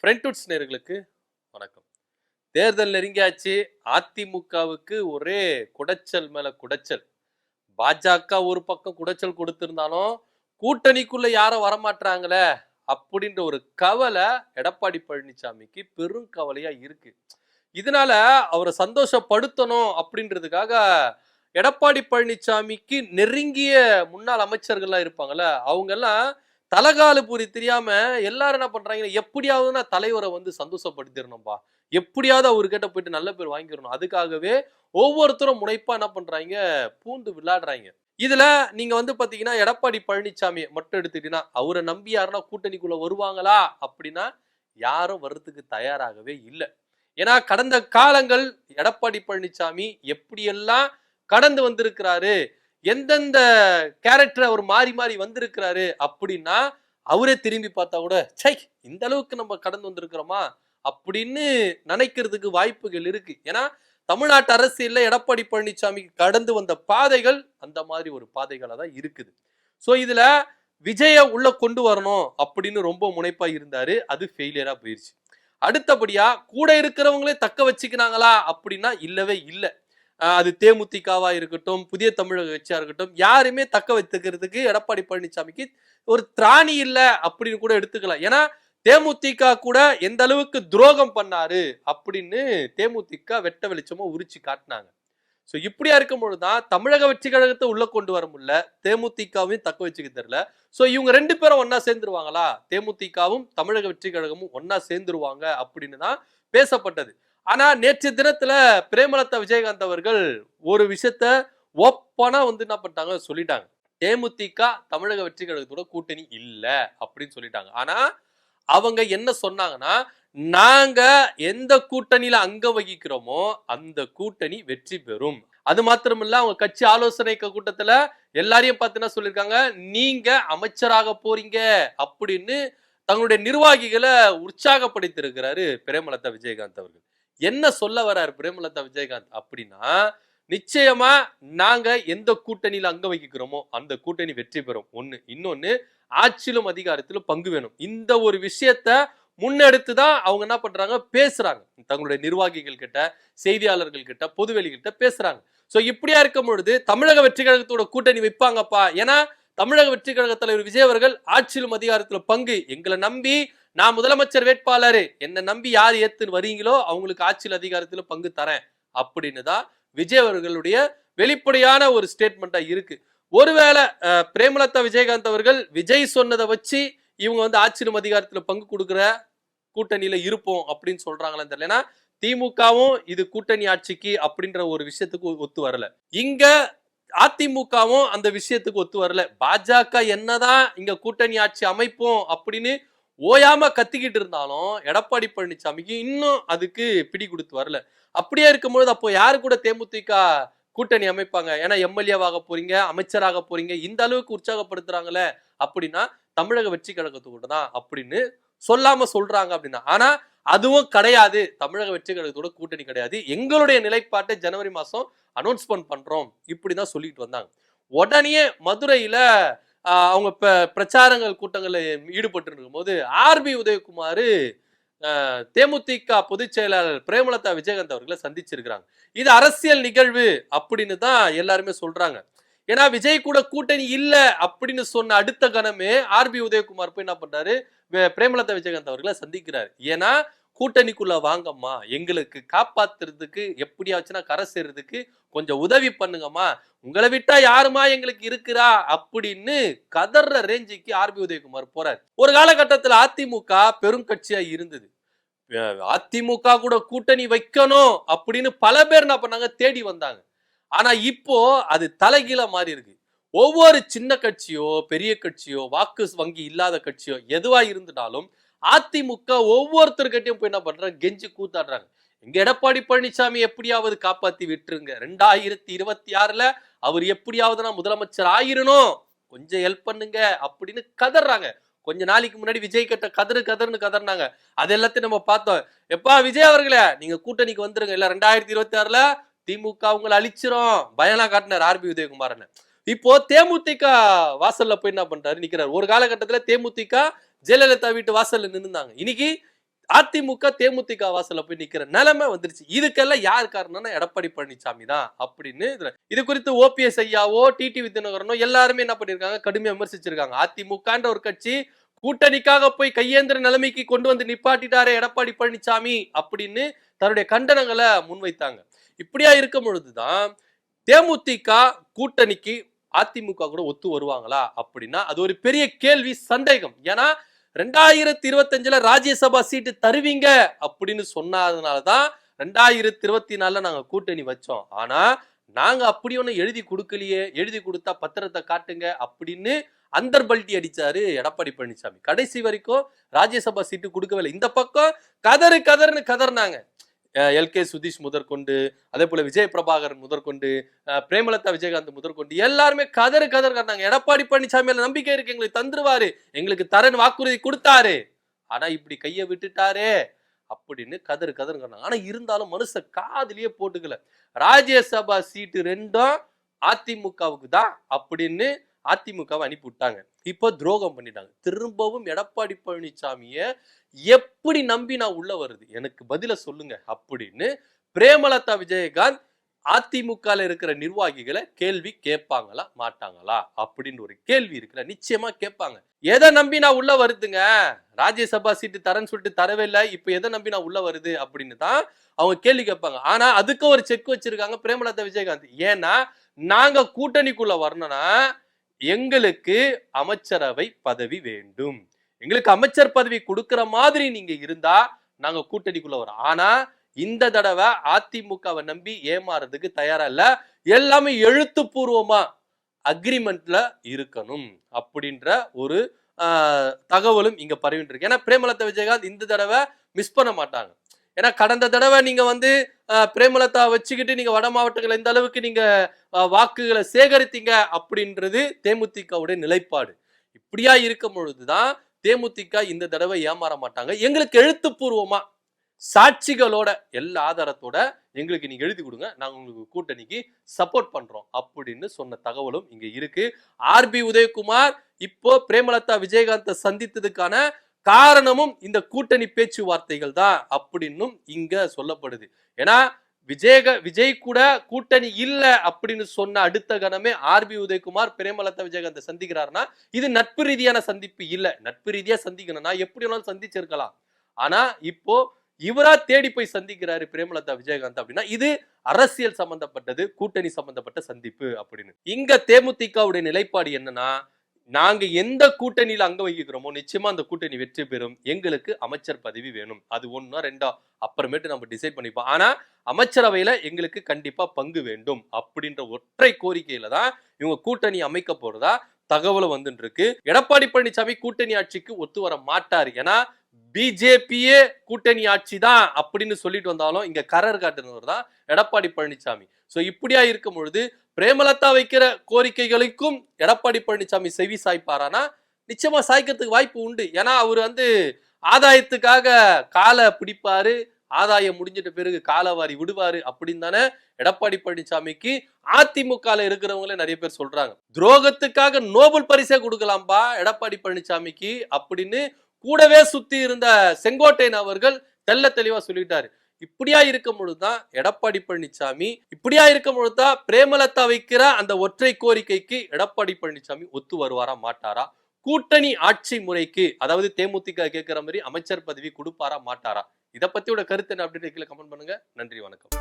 ஃப்ரெண்ட்வுட்ஸ் நேயர்களுக்கு வணக்கம். தேர்தல் நெருங்கியாச்சு. அதிமுகவுக்கு ஒரே குடைச்சல் மேல குடைச்சல். பாஜக ஒரு பக்கம் குடைச்சல் கொடுத்திருந்தாலும், கூட்டணிக்குள்ள யாரும் வரமாட்றாங்களே அப்படின்ற ஒரு கவலை எடப்பாடி பழனிசாமிக்கு பெரும் கவலையா இருக்கு. இதனால அவர சந்தோஷப்படுத்தணும் அப்படின்றதுக்காக எடப்பாடி பழனிசாமிக்கு நெருங்கிய முன்னாள் அமைச்சர்கள்லாம் இருப்பாங்கல்ல, அவங்கெல்லாம் தலகாலு பூரி தெரியாம எல்லாரும் என்ன பண்றாங்க, எப்படியாவது நான் தலைவரை வந்து சந்தோஷப்படுத்திடணும்பா, எப்படியாவது அவர்கிட்ட போயிட்டு நல்ல பேர் வாங்கிடணும். அதுக்காகவே ஒவ்வொருத்தரும் முனைப்பா என்ன பண்றாங்க, பூந்து விளையாடுறாங்க. இதுல நீங்க வந்து பாத்தீங்கன்னா எடப்பாடி பழனிசாமி மட்டும் எடுத்துக்கிட்டீங்கன்னா அவரை நம்பி யாருன்னா கூட்டணிக்குள்ள வருவாங்களா அப்படின்னா யாரும் வர்றதுக்கு தயாராகவே இல்லை. ஏன்னா கடந்த காலங்கள் எடப்பாடி பழனிசாமி எப்படியெல்லாம் கடந்து வந்திருக்கிறாரு, எந்தெந்த கேரக்டர் அவர் மாறி மாறி வந்திருக்கிறாரு அப்படின்னா அவரே திரும்பி பார்த்தா கூட சை இந்த அளவுக்கு நம்ம கடந்து வந்திருக்கிறோமா அப்படின்னு நினைக்கிறதுக்கு வாய்ப்புகள் இருக்கு. ஏன்னா தமிழ்நாட்டு அரசியல்ல எடப்பாடி பழனிசாமி கடந்து வந்த பாதைகள் அந்த மாதிரி ஒரு பாதைகளா தான் இருக்குது. சோ இதுல விஜய உள்ள கொண்டு வரணும் அப்படின்னு ரொம்ப முனைப்பா இருந்தாரு. அது ஃபெயிலியரா போயிருச்சு. அடுத்தபடியா கூட இருக்கிறவங்களே தக்க வச்சுக்கினாங்களா அப்படின்னா இல்லவே இல்லை. அது தேமுதிகவா இருக்கட்டும், புதிய தமிழக கட்சியா இருக்கட்டும், யாருமே தக்க வைத்துக்கிறதுக்கு எடப்பாடி பழனிசாமிக்கு ஒரு திராணி இல்ல அப்படின்னு கூட எடுத்துக்கலாம். ஏன்னா தேமுதிக கூட எந்த அளவுக்கு துரோகம் பண்ணாரு அப்படின்னு தேமுதிக வெட்ட வெளிச்சமா உரிச்சு காட்டினாங்க. சோ இப்படியா இருக்கும் பொழுதுதான் தமிழக வெற்றி கழகத்தை உள்ள கொண்டு வர முடியல, தேமுதிகவும் தக்க வச்சுக்க தெரியல. சோ இவங்க ரெண்டு பேரும் ஒன்னா சேர்ந்துருவாங்களா, தேமுதிகவும் தமிழக வெற்றி கழகமும் ஒன்னா சேர்ந்துருவாங்க அப்படின்னு தான் பேசப்பட்டது. ஆனா நேற்று தினத்துல பிரேமலதா விஜயகாந்த் அவர்கள் ஒரு விஷயத்த ஓப்பனா வந்து என்ன பண்ணிட்டாங்க சொல்லிட்டாங்க. தேமுதிக தமிழக வெற்றி கழகத்தோட கூட்டணி இல்ல அப்படின்னு சொல்லிட்டாங்க. ஆனா அவங்க என்ன சொன்னாங்கன்னா, நாங்க எந்த கூட்டணியில அங்க வகிக்கிறோமோ அந்த கூட்டணி வெற்றி பெறும். அது மாத்திரமில்ல அவங்க கட்சி ஆலோசனை கூட்டத்துல எல்லாரையும் பார்த்து என்ன சொல்லியிருக்காங்க, நீங்க அமைச்சராக போறீங்க அப்படின்னு தங்களுடைய நிர்வாகிகளை உற்சாகப்படுத்தியிருக்கிறாரு பிரேமலதா விஜயகாந்த் அவர்கள். என்ன சொல்ல வர்றாரு பிரேமலதா விஜயகாந்த் அப்படின்னா, நிச்சயமா நாங்க எந்த கூட்டணியில அங்க வகிக்கிறோமோ அந்த கூட்டணி வெற்றி பெறும் ஒண்ணு. இன்னொன்னு ஆட்சியிலும் அதிகாரத்திலும் பங்கு வேணும். இந்த ஒரு விஷயத்த முன்னெடுத்துதான் அவங்க என்ன பண்றாங்க பேசுறாங்க. தங்களுடைய நிர்வாகிகள் கிட்ட, செய்தியாளர்கள் கிட்ட, பொதுவெளி கிட்ட பேசுறாங்க. சோ இப்படியா இருக்கும் பொழுது தமிழக வெற்றி கழகத்தோட கூட்டணி வைப்பாங்கப்பா. ஏன்னா தமிழக வெற்றி கழக தலைவர் விஜய் அவர்கள் ஆட்சியிலும் அதிகாரத்திலும் பங்கு, எங்களை நம்பி நான் முதலமைச்சர் வேட்பாளர், என்னை நம்பி யார் ஏத்துன்னு வரீங்களோ அவங்களுக்கு ஆட்சியில் அதிகாரத்திலும் பங்கு தரேன் அப்படின்னு தான் விஜய் அவர்களுடைய வெளிப்படையான ஒரு ஸ்டேட்மெண்டா இருக்கு. ஒருவேளை பிரேமலதா விஜயகாந்த் அவர்கள் விஜய் சொன்னதை வச்சு இவங்க வந்து ஆட்சியிலும் அதிகாரத்துல பங்கு கொடுக்குற கூட்டணியில இருப்போம் அப்படின்னு சொல்றாங்களா தெரியல. ஏன்னா திமுகவும் இது கூட்டணி ஆட்சிக்கு அப்படின்ற ஒரு விஷயத்துக்கு ஒத்து வரல. இங்க அதிமுகவும் அந்த விஷயத்துக்கு ஒத்து வரல. பாஜக என்னதான் இங்க கூட்டணி ஆட்சி அமைப்போம் அப்படின்னு ஓயாம கத்திக்கிட்டு இருந்தாலும் எடப்பாடி பழனிசாமிக்கு இன்னும் அதுக்கு பிடி கொடுத்து வரல. அப்படியே இருக்கும்போது அப்போ யாரு கூட தேமுதிக கூட்டணி அமைப்பாங்க? ஏன்னா எம்எல்ஏவாக போறீங்க, அமைச்சராக போறீங்க, இந்த அளவுக்கு உற்சாகப்படுத்துறாங்களே அப்படின்னா தமிழக வெற்றி கழகத்தோட தான் அப்படின்னு சொல்லாம சொல்றாங்க அப்படின்னா. ஆனா அதுவும் கிடையாது, தமிழக வெற்றி கழகத்தோட கூட்டணி கிடையாது, எங்களுடைய நிலைப்பாட்டை ஜனவரி மாசம் அனௌன்ஸ்மெண்ட் பண்றோம் இப்படிதான் சொல்லிட்டு வந்தாங்க. உடனே மதுரையில அவங்க பிரச்சாரங்கள் கூட்டங்கள்ல ஈடுபட்டு இருக்கும் போது ஆர்பி உதயகுமார் தேமுதிக பொதுச் செயலாளர் பிரேமலதா விஜயகாந்த் அவர்களை சந்திச்சிருக்கிறாங்க. இது அரசியல் நிகழ்வு அப்படின்னு தான் எல்லாருமே சொல்றாங்க. ஏன்னா விஜய் கூட கூட்டணி இல்ல அப்படின்னு சொன்ன அடுத்த கணமே ஆர்பி உதயகுமார் போய் என்ன பண்றாரு, பிரேமலதா விஜயகாந்த் அவர்களை சந்திக்கிறாரு. ஏன்னா கூட்டணிக்குள்ள வாங்கம்மா, எங்களுக்கு காப்பாத்துறதுக்கு எப்படியாச்சுன்னா கரை சேர்றதுக்கு கொஞ்சம் உதவி பண்ணுங்கம்மா, உங்களை விட்டா யாருமா எங்களுக்கு இருக்கிறா அப்படின்னு கதற ரேஞ்சுக்கு ஆர்பி உதயகுமார் போறாரு. ஒரு காலகட்டத்தில் அதிமுக பெரும் கட்சியா இருந்தது. அதிமுக கூட கூட்டணி வைக்கணும் அப்படின்னு பல பேர் என்ன பண்ணாங்க தேடி வந்தாங்க. ஆனா இப்போ அது தலைகீழ மாறி இருக்கு. ஒவ்வொரு சின்ன கட்சியோ பெரிய கட்சியோ வாக்கு வங்கி இல்லாத கட்சியோ எதுவா இருந்தாலும் அதிமுக ஒவ்வொருத்தருக்கிட்டையும் போய் என்ன பண்றாங்க, கெஞ்சி கூத்தாடுறாங்க. எங்க எடப்பாடி பழனிசாமி எப்படியாவது காப்பாத்தி விட்டுருங்க, 2026ல அவர் எப்படியாவது நான் முதலமைச்சர் ஆயிரணும், கொஞ்சம் ஹெல்ப் பண்ணுங்க அப்படின்னு கதறாங்க. கொஞ்ச நாளைக்கு முன்னாடி விஜய் கிட்ட கதறுன்னு கதறினாங்க. அது எல்லாத்தையும் நம்ம பார்த்தோம். எப்பா விஜய் அவர்களே நீங்க கூட்டணிக்கு வந்துருங்க, இல்ல 2026ல திமுக உங்களை அழிச்சிரும் பயனா காட்டினார் ஆர்பி உதயகுமார். இப்போ தேமுதிக வாசல்ல போய் என்ன பண்றாரு நிக்கிறாரு. ஒரு காலகட்டத்துல தேமுதிக ஜெயலலிதா வீட்டு வாசல்ல நின்னுந்தாங்க. இன்னைக்கு அதிமுக தேமுதிக வாசல்ல போய் நிக்கிற நிலைமை வந்துருச்சு. இதுக்கெல்லாம் யார் காரணம்னா எடப்பாடி பழனிசாமி தான் அப்படின்னு இது குறித்து ஓபிஎஸ் ஐயாவோ டிடிவி தினகரனோ எல்லாருமே என்ன பண்ணிருக்காங்க, கடுமையா விமர்சிச்சிருக்காங்க. அதிமுகன்ற ஒரு கட்சி கூட்டணிக்காக போய் கையேந்திர நிலைமைக்கு கொண்டு வந்து நிப்பாட்டிட்டாரே எடப்பாடி பழனிசாமி அப்படின்னு தன்னுடைய கண்டனங்களை முன்வைத்தாங்க. இப்படியா இருக்கும் பொழுதுதான் தேமுதிக கூட்டணிக்கு அதிமுக கூட ஒத்து வருவாங்களா அப்படின்னா அது ஒரு பெரிய கேள்வி, சந்தேகம். ஏன்னா 2025 ராஜ்யசபா சீட்டு தருவீங்க அப்படின்னு சொன்னதுனாலதான் 2024 நாங்க கூட்டணி வச்சோம். ஆனா நாங்க அப்படி ஒண்ணு எழுதி கொடுக்கலையே, எழுதி கொடுத்தா பத்திரத்தை காட்டுங்க அப்படின்னு அந்தர்பல்ட்டி அடிச்சாரு எடப்பாடி பழனிசாமி. கடைசி வரைக்கும் ராஜ்யசபா சீட்டு கொடுக்கவே இல்லை. இந்த பக்கம் கதறுன்னு கதறினாங்க. எல்கே சுதீஷ் முதற்கொண்டு, அதே போல விஜய் பிரபாகரன் முதற்கொண்டு, பிரேமலதா விஜயகாந்த் முதற்கொண்டு எல்லாருமே கதறாங்க. எடப்பாடி பழனிசாமி நம்பிக்கை இருக்கு, எங்களுக்கு தந்துருவாரு, எங்களுக்கு தரன் வாக்குறுதி கொடுத்தாரு, ஆனா இப்படி கைய விட்டுட்டாரே அப்படின்னு கதறு. ஆனா இருந்தாலும் மனுஷ காதுலயே போட்டுக்கல. ராஜ்யசபா சீட்டு 2 அதிமுகவுக்கு தான் அப்படின்னு அதிமுகவை அனுப்பி விட்டாங்க. இப்போ துரோகம் பண்ணிட்டாங்க. திரும்பவும் எடப்பாடி பழனிசாமிய எப்படி நம்பி நான் உள்ள வருது, எனக்கு பதில சொல்லுங்க அப்படின்னு பிரேமலதா விஜயகாந்த் அதிமுக இருக்கிற நிர்வாகிகளை கேள்வி கேட்பாங்களா மாட்டாங்களா அப்படின்னு ஒரு கேள்வி இருக்குல்ல, நிச்சயமா கேட்பாங்க. எதை நம்பி நான் உள்ள வருதுங்க, ராஜ்யசபா சீட்டு தரேன்னு சொல்லிட்டு தரவே இல்லை, இப்ப எதை நம்பி நான் உள்ள வருது அப்படின்னு தான் அவங்க கேள்வி கேட்பாங்க. ஆனா அதுக்கு ஒரு செக் வச்சிருக்காங்க பிரேமலதா விஜயகாந்த். ஏன்னா நாங்க கூட்டணிக்குள்ள வரணும்னா எங்களுக்கு அமைச்சரவை பதவி வேண்டும், எங்களுக்கு அமைச்சர் பதவி கொடுக்கிற மாதிரி நீங்க இருந்தா நாங்க கூட்டணிக்குள்ள வரோம். ஆனா இந்த தடவை அதிமுகவை நம்பி ஏமாறதுக்கு தயாரா இல்ல, எல்லாமே எழுத்துப்பூர்வமா அக்ரிமெண்ட்ல இருக்கணும் அப்படின்ற ஒரு தகவலும் இங்க பரவிட்டு இருக்கு. ஏன்னா பிரேமலதா விஜயகாந்த் இந்த தடவை மிஸ் பண்ண மாட்டாங்க. ஏன்னா கடந்த தடவை நீங்க பிரேமலதா வச்சுக்கிட்டு நீங்க வட மாவட்டங்கள் எந்த அளவுக்கு நீங்க வாக்குகளை சேகரித்தீங்க அப்படின்றது தேமுதிகவுடைய நிலைப்பாடு. இப்படியா இருக்கும் பொழுதுதான் தேமுதிக இந்த தடவை ஏமாற மாட்டாங்க, எங்களுக்கு எழுத்துப்பூர்வமா சாட்சிகளோட எல்லா ஆதாரத்தோட எங்களுக்கு நீங்க எழுதி கொடுங்க, நாங்க உங்களுக்கு கூட்டணிக்கு சப்போர்ட் பண்றோம் அப்படின்னு சொன்ன தகவலும் இங்க இருக்கு. ஆர்பி உதயகுமார் இப்போ பிரேமலதா விஜயகாந்தை சந்தித்ததுக்கான காரணமும் இந்த கூட்டணி பேச்சுவார்த்தைகள் தான் அப்படின்னும் இங்க சொல்லப்படுது. ஏன்னா விஜய் கூட கூட்டணி இல்ல அப்படின்னு சொன்ன அடுத்த கணமே ஆர்பி உதயகுமார் பிரேமலதா விஜயகாந்தை சந்திக்கிறாருன்னா இது நட்பு ரீதியான சந்திப்பு இல்ல. நட்பு ரீதியா சந்திக்கணும்னா எப்படி வேணாலும் சந்திச்சிருக்கலாம். ஆனா இப்போ இவரா தேடி போய் சந்திக்கிறாரு பிரேமலதா விஜயகாந்த் அப்படின்னா இது அரசியல் சம்பந்தப்பட்டது, கூட்டணி சம்பந்தப்பட்ட சந்திப்பு அப்படின்னு. இங்க தேமுதிகவுடைய நிலைப்பாடு என்னன்னா, நாங்க எந்த கூட்டணியில அங்க வகிக்கிறோமோ நிச்சயமா அந்த கூட்டணி வெற்றி பெறும், எங்களுக்கு அமைச்சர் பதவி வேணும், அது 1 2 அப்புறமேட்டு நம்ம டிசைட் பண்ணிப்போம், ஆனா அமைச்சரவையில எங்களுக்கு கண்டிப்பா பங்கு வேண்டும் அப்படின்ற ஒற்றை கோரிக்கையில தான் இவங்க கூட்டணி அமைக்க போறதா தகவலும் வந்துட்டு இருக்கு. எடப்பாடி பழனிசாமி கூட்டணி ஆட்சிக்கு ஒத்து வர மாட்டாரு, ஏன்னா பிஜேபியே கூட்டணி ஆட்சி தான் அப்படின்னு சொல்லிட்டு வந்தாலும் இங்க கரர் காட்டுனவர் தான் எடப்பாடி பழனிசாமி. சோ இப்படியா இருக்கும் பொழுது பிரேமலதா வைக்கிற கோரிக்கைகளுக்கும் எடப்பாடி பழனிசாமி செவி சாய்ப்பாரானா நிச்சயமா சாய்க்கிறதுக்கு வாய்ப்பு உண்டு. ஏன்னா அவர் ஆதாயத்துக்காக காலை பிடிப்பாரு, ஆதாயம் முடிஞ்சிட்ட பிறகு காலவாரி விடுவாரு அப்படின்னு தானே எடப்பாடி பழனிசாமிக்கு அதிமுக இருக்கிறவங்களே நிறைய பேர் சொல்றாங்க. துரோகத்துக்காக நோபல் பரிசே கொடுக்கலாம்பா எடப்பாடி பழனிசாமிக்கு அப்படின்னு கூடவே சுத்தி இருந்த செங்கோட்டையன் அவர்கள் தெல்ல தெளிவா சொல்லிட்டாரு. இப்படியா இருக்கும் பொழுதுதான் எடப்பாடி பழனிசாமி, இப்படியா இருக்கும் பொழுதுதான் பிரேமலதா வைக்கிற அந்த ஒற்றை கோரிக்கைக்கு எடப்பாடி பழனிசாமி ஒத்து வருவாரா மாட்டாரா, கூட்டணி ஆட்சி முறைக்கு அதாவது தேமுதிக கேட்கிற மாதிரி அமைச்சர் பதவி கொடுப்பாரா மாட்டாரா, இதை பத்தியோட கருத்து என்ன அப்படின்னு கீழே கமெண்ட் பண்ணுங்க. நன்றி, வணக்கம்.